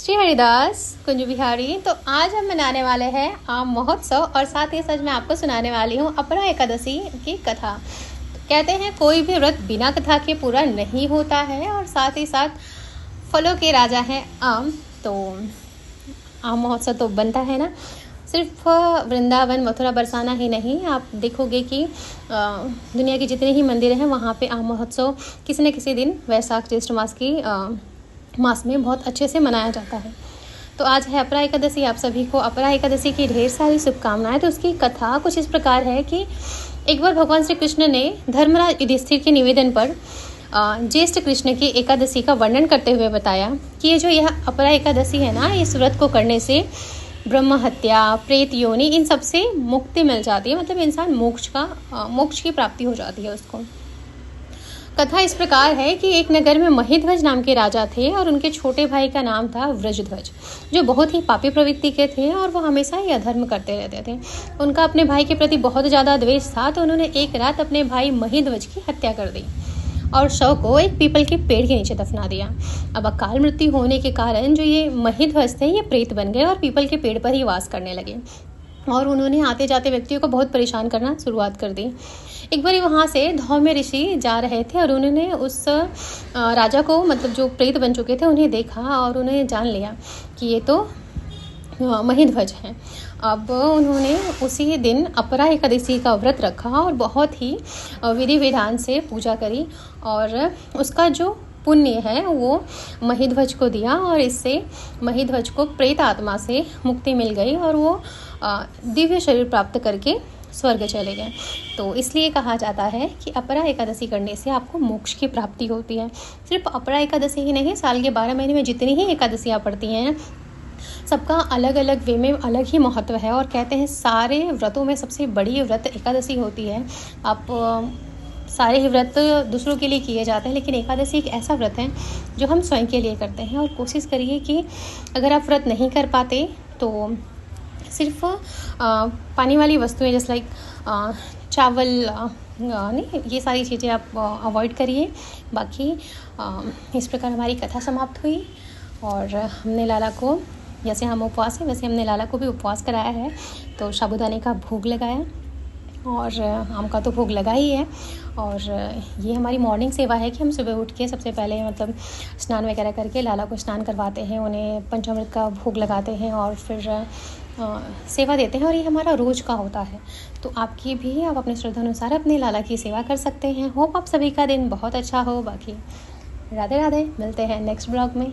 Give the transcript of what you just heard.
श्री हरिदास कुंज बिहारी। तो आज हम मनाने वाले हैं आम महोत्सव और साथ ही साथ मैं आपको सुनाने वाली हूँ अपरा एकादशी की कथा। तो कहते हैं कोई भी व्रत बिना कथा के पूरा नहीं होता है और साथ ही साथ फलों के राजा हैं आम। तो आम महोत्सव तो बनता है ना, सिर्फ वृंदावन मथुरा बरसाना ही नहीं, आप देखोगे कि दुनिया के जितने ही मंदिर हैं वहाँ पे आम महोत्सव किसी न किसी दिन वैशाख ज्येष्ठ मास में बहुत अच्छे से मनाया जाता है। तो आज है अपरा एकादशी, आप सभी को अपरा एकादशी की ढेर सारी शुभकामनाएं। तो उसकी कथा कुछ इस प्रकार है कि एक बार भगवान श्री कृष्ण ने धर्मराज युधिष्ठिर के निवेदन पर ज्येष्ठ कृष्ण की एकादशी का वर्णन करते हुए बताया कि ये जो यह अपरा एकादशी है ना, इस व्रत को करने से ब्रह्म हत्या, प्रेत योनि, इन सब से मुक्ति मिल जाती है। मतलब इंसान मोक्ष की प्राप्ति हो जाती है उसको। कथा इस प्रकार है कि एक नगर में महिध्वज नाम के राजा थे और उनके छोटे भाई का नाम था व्रजध्वज, जो बहुत ही पापी प्रवृत्ति के थे और वो हमेशा ही अधर्म करते रहते थे। उनका अपने भाई के प्रति बहुत ज़्यादा द्वेष था, तो उन्होंने एक रात अपने भाई महिध्वज की हत्या कर दी और शव को एक पीपल के पेड़ के नीचे दफना दिया। अब अकाल मृत्यु होने के कारण जो ये महिध्वज थे ये प्रेत बन गए और पीपल के पेड़ पर ही वास करने लगे और उन्होंने आते जाते व्यक्तियों को बहुत परेशान करना शुरुआत कर दी। एक बार वहाँ से धौम्य ऋषि जा रहे थे और उन्होंने उस राजा को, मतलब जो प्रेत बन चुके थे, उन्हें देखा और उन्हें जान लिया कि ये तो महिध्वज हैं। अब उन्होंने उसी दिन अपरा एकादशी का व्रत रखा और बहुत ही विधि विधान से पूजा करी और उसका जो पुण्य है वो महिध्वज को दिया और इससे महिध्वज को प्रेत आत्मा से मुक्ति मिल गई और वो दिव्य शरीर प्राप्त करके स्वर्ग चले गए। तो इसलिए कहा जाता है कि अपरा एकादशी करने से आपको मोक्ष की प्राप्ति होती है। सिर्फ अपरा एकादशी ही नहीं, साल के 12 महीने में जितनी ही एकादशियाँ पड़ती हैं सबका अलग अलग वे में अलग ही महत्व है और कहते हैं सारे व्रतों में सबसे बड़ी व्रत एकादशी होती है। आप सारे ही व्रत दूसरों के लिए किए जाते हैं, लेकिन एकादशी एक ऐसा व्रत है जो हम स्वयं के लिए करते हैं। और कोशिश करिए कि अगर आप व्रत नहीं कर पाते तो सिर्फ पानी वाली वस्तुएं जैसे लाइक चावल नहीं, ये सारी चीज़ें आप अवॉइड करिए। बाकी इस प्रकार हमारी कथा समाप्त हुई और हमने लाला को, जैसे हम उपवास है वैसे हमने लाला को भी उपवास कराया है। तो साबूदाने का भोग लगाया और आम का तो भोग लगा ही है। और ये हमारी मॉर्निंग सेवा है कि हम सुबह उठ के सबसे पहले मतलब स्नान वगैरह करके लाला को स्नान करवाते हैं, उन्हें पंचामृत का भोग लगाते हैं और फिर सेवा देते हैं और ये हमारा रोज़ का होता है। तो आपकी भी, आप अपने श्रद्धा अनुसार अपने लाला की सेवा कर सकते हैं। होप आप सभी का दिन बहुत अच्छा हो। बाकी राधे राधे, मिलते हैं नेक्स्ट ब्लॉग में।